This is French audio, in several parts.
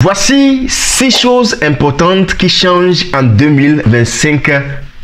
Voici 6 choses importantes qui changent en 2025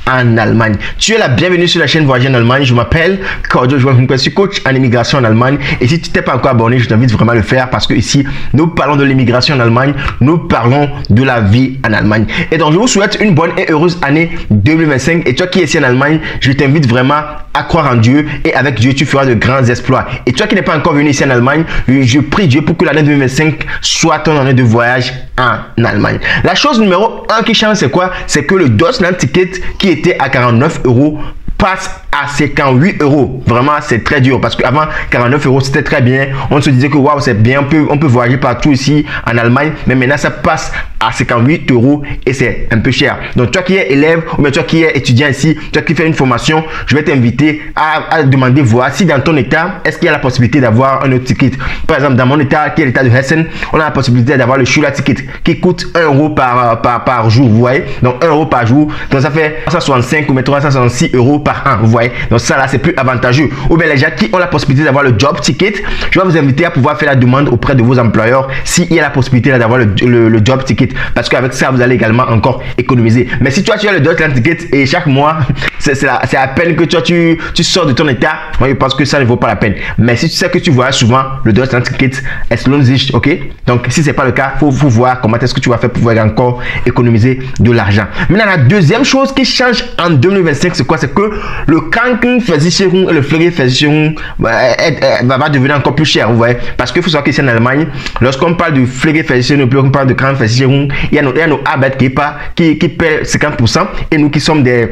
en Allemagne. Tu es la bienvenue sur la chaîne Voyager en Allemagne. Je m'appelle Cordio, je suis coach en immigration en Allemagne. Et si tu t'es pas encore abonné, je t'invite vraiment à le faire parce que ici, nous parlons de l'immigration en Allemagne, nous parlons de la vie en Allemagne. Et donc, je vous souhaite une bonne et heureuse année 2025. Et toi qui es ici en Allemagne, je t'invite vraiment à croire en Dieu et avec Dieu, tu feras de grands exploits. Et toi qui n'es pas encore venu ici en Allemagne, je prie Dieu pour que l'année 2025 soit ton année de voyage en Allemagne. La chose numéro 1 qui change, c'est quoi? C'est que le Deutschland Ticket qui était à 49 € passe à 58 €. Vraiment, c'est très dur parce qu'avant 49 € c'était très bien. On se disait que waouh, c'est bien, on peut voyager partout ici en Allemagne, mais maintenant ça passe à 58 € et c'est un peu cher. Donc toi qui es élève ou bien toi qui es étudiant ici, toi qui fais une formation, je vais t'inviter à demander voir si dans ton état, est-ce qu'il y a la possibilité d'avoir un autre ticket. Par exemple, dans mon état, qui est l'état de Hessen, on a la possibilité d'avoir le Schüler Ticket qui coûte 1 € par jour, vous voyez. Donc 1 € par jour, donc ça fait 365 ou 366 € par an, vous voyez. Donc ça là, c'est plus avantageux. Ou bien les gens qui ont la possibilité d'avoir le Job Ticket, je vais vous inviter à pouvoir faire la demande auprès de vos employeurs s'il y a la possibilité d'avoir le Job Ticket. Parce qu'avec ça, vous allez également encore économiser. Mais si toi, tu as le Deutschland Ticket et chaque mois, c'est à peine que toi, tu sors de ton état, moi, je pense que ça ne vaut pas la peine. Mais si tu sais que tu voyages souvent, le Deutschland Ticket est lohnt sich, ok? Donc, si ce n'est pas le cas, il faut voir comment est-ce que tu vas faire pour pouvoir encore économiser de l'argent. Maintenant, la deuxième chose qui change en 2025, c'est quoi? C'est que le Krankenversicherung et le Pflegeversicherung va devenir encore plus cher, vous voyez? Parce qu'il faut savoir qu'ici en Allemagne, lorsqu'on parle de Pflegeversicherung, on parle de Krankenversicherung, il y a nos Arbeitgeber qui paient 50% et nous qui sommes des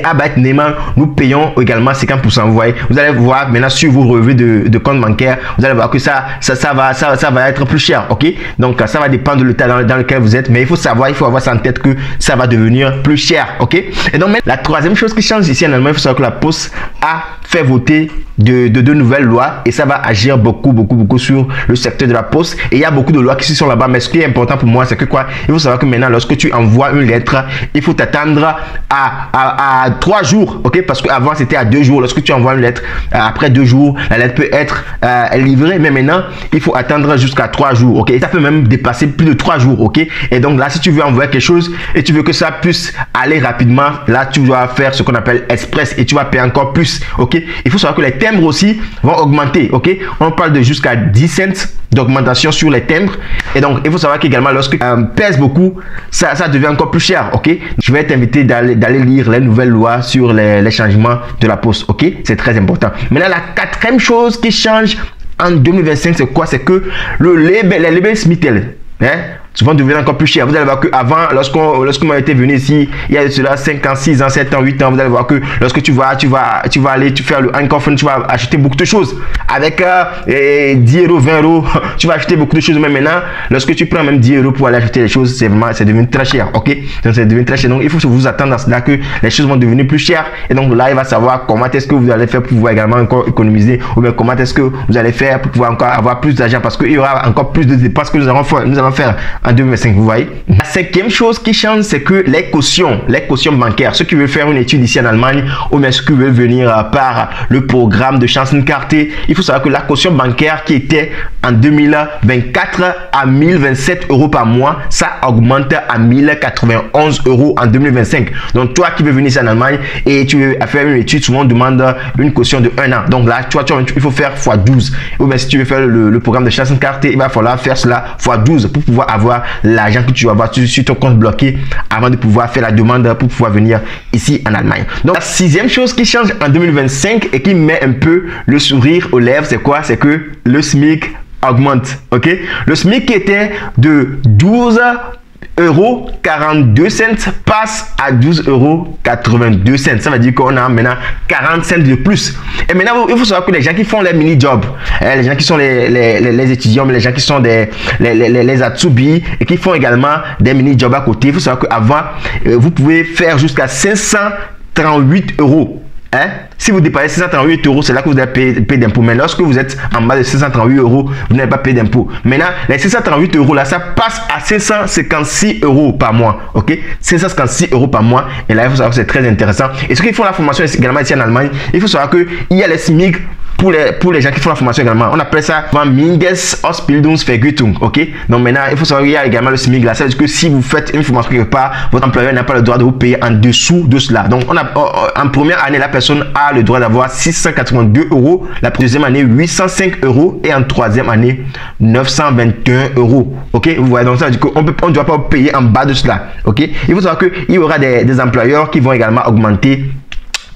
Arbeitnehmer, nous payons également 50%. Vous voyez, vous allez voir maintenant sur vos revues de compte bancaire, vous allez voir que ça va être plus cher, ok? Donc ça va dépendre de l'état dans lequel vous êtes, mais il faut avoir ça en tête que ça va devenir plus cher, ok? Et donc la troisième chose qui change ici en Allemagne, il faut savoir que la Poste a fait voter de nouvelles lois et ça va agir beaucoup sur le secteur de la Poste. Et il y a beaucoup de lois qui sont là-bas, mais ce qui est important pour moi, c'est que quoi? Il faut savoir que maintenant, lorsque tu envoies une lettre, il faut t'attendre à 3 jours, ok? Parce qu'avant c'était à 2 jours. Lorsque tu envoies une lettre, après 2 jours, la lettre peut être livrée, mais maintenant il faut attendre jusqu'à 3 jours, ok? Ça peut même dépasser plus de 3 jours, ok? Et donc là, si tu veux envoyer quelque chose et tu veux que ça puisse aller rapidement, là tu dois faire ce qu'on appelle express et tu vas payer encore plus, ok? Il faut savoir que les timbres aussi vont augmenter, ok? On parle de jusqu'à 10 cents d'augmentation sur les timbres. Et donc il faut savoir qu'également lorsque pèse beaucoup, ça devient encore plus cher, ok? Je vais t'inviter d'aller lire les nouvelles lois sur les changements de la Poste, ok? C'est très important. Maintenant, la quatrième chose qui change en 2025, c'est quoi? C'est que les Lebensmittel, souvent devenir encore plus cher. Vous allez voir qu'avant, lorsqu'on était venu ici, il y a cela 5 ans, 6 ans, 7 ans, 8 ans, vous allez voir que lorsque tu vas aller faire le Einkaufen, tu vas acheter beaucoup de choses. Avec 10 €, 20 €, tu vas acheter beaucoup de choses. Mais maintenant, lorsque tu prends même 10 € pour aller acheter les choses, c'est devenu très cher, ok? Donc c'est devenu très cher. Donc il faut vous attendre à cela que les choses vont devenir plus chères. Et donc là, il va savoir comment est-ce que vous allez faire pour pouvoir également encore économiser, ou bien comment est-ce que vous allez faire pour pouvoir encore avoir plus d'argent, parce qu'il y aura encore plus de dépenses que nous allons faire en 2025, vous voyez. La cinquième chose qui change, c'est que les cautions bancaires, ceux qui veulent faire une étude ici en Allemagne ou bien ceux qui veulent venir par le programme de Chancenkarte, il faut savoir que la caution bancaire qui était en 2024 à 1027 € par mois, ça augmente à 1091 € en 2025. Donc toi qui veux venir ici en Allemagne et tu veux faire une étude, souvent on demande une caution de 1 an. Donc là, il faut faire x12. Ou bien si tu veux faire le programme de Chancenkarte, il va falloir faire cela x12 pour pouvoir avoir l'argent que tu vas avoir sur ton compte bloqué avant de pouvoir faire la demande pour pouvoir venir ici en Allemagne. Donc la sixième chose qui change en 2025 et qui met un peu le sourire aux lèvres, c'est quoi? C'est que le SMIC augmente, ok? Le SMIC qui était de 12,42 € passe à 12,82 €. Ça veut dire qu'on a maintenant 40 cents de plus. Et maintenant, il faut savoir que les gens qui font les mini-jobs, les gens qui sont les étudiants, mais les gens qui sont les Azubi et qui font également des mini-jobs à côté, il faut savoir qu'avant, vous pouvez faire jusqu'à 538 €. Si vous dépassez 638 €, c'est là que vous allez payer d'impôts. Mais lorsque vous êtes en bas de 638 €, vous n'avez pas payé d'impôts. Maintenant, les 638 € là, ça passe à 556 € par mois. Ok, 556 € par mois. Et là, il faut savoir que c'est très intéressant. Et ceux qui font la formation également ici en Allemagne, il faut savoir qu'il y a les SMIC pour les gens qui font la formation également, on appelle ça Mindestausbildungsvergütung, ok? Donc maintenant, il faut savoir qu'il y a également le SMIC là, c'est-à-dire que si vous faites une formation quelque part, votre employeur n'a pas le droit de vous payer en dessous de cela. Donc en première année, la personne a le droit d'avoir 682 euros, la deuxième année 805 euros et en troisième année 921 euros, ok? Vous voyez, donc ça veut dire qu'on ne doit pas payer en bas de cela, ok? Il faut savoir qu'il y aura des employeurs qui vont également augmenter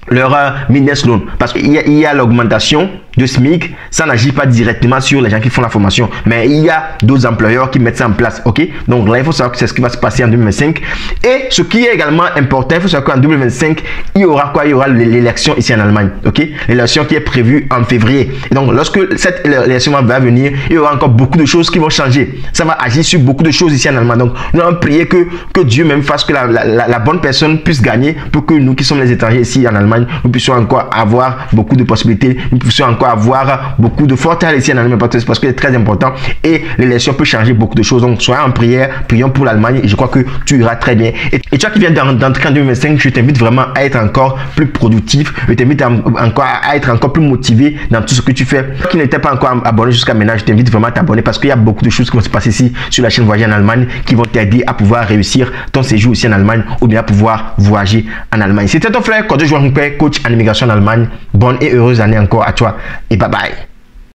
leur Mindestlohn, parce qu'il y a l'augmentation de SMIC, ça n'agit pas directement sur les gens qui font la formation, mais il y a d'autres employeurs qui mettent ça en place, ok? Donc là, il faut savoir que c'est ce qui va se passer en 2025. Et ce qui est également important, il faut savoir qu'en 2025, il y aura quoi? Il y aura l'élection ici en Allemagne, ok? L'élection qui est prévue en février. Et donc, lorsque cette élection va venir, il y aura encore beaucoup de choses qui vont changer. Ça va agir sur beaucoup de choses ici en Allemagne. Donc, nous allons prier que Dieu même fasse que la bonne personne puisse gagner pour que nous qui sommes les étrangers ici en Allemagne, nous puissions encore avoir beaucoup de possibilités, nous puissions encore avoir beaucoup de fortale ici en Allemagne, parce que c'est très important et l'élection peut changer beaucoup de choses. Donc soyez en prière, prions pour l'Allemagne et je crois que tu iras très bien. Et toi qui viens d'entrer en 2025, je t'invite vraiment à être encore plus productif, je t'invite encore à être encore plus motivé dans tout ce que tu fais. Toi qui n'étais pas encore abonné jusqu'à maintenant, je t'invite vraiment à t'abonner parce qu'il y a beaucoup de choses qui vont se passer ici sur la chaîne Voyager en Allemagne qui vont t'aider à pouvoir réussir ton séjour ici en Allemagne ou bien à pouvoir voyager en Allemagne. C'était ton frère Cordo João, coach en immigration en Allemagne. Bonne et heureuse année encore à toi et bye bye.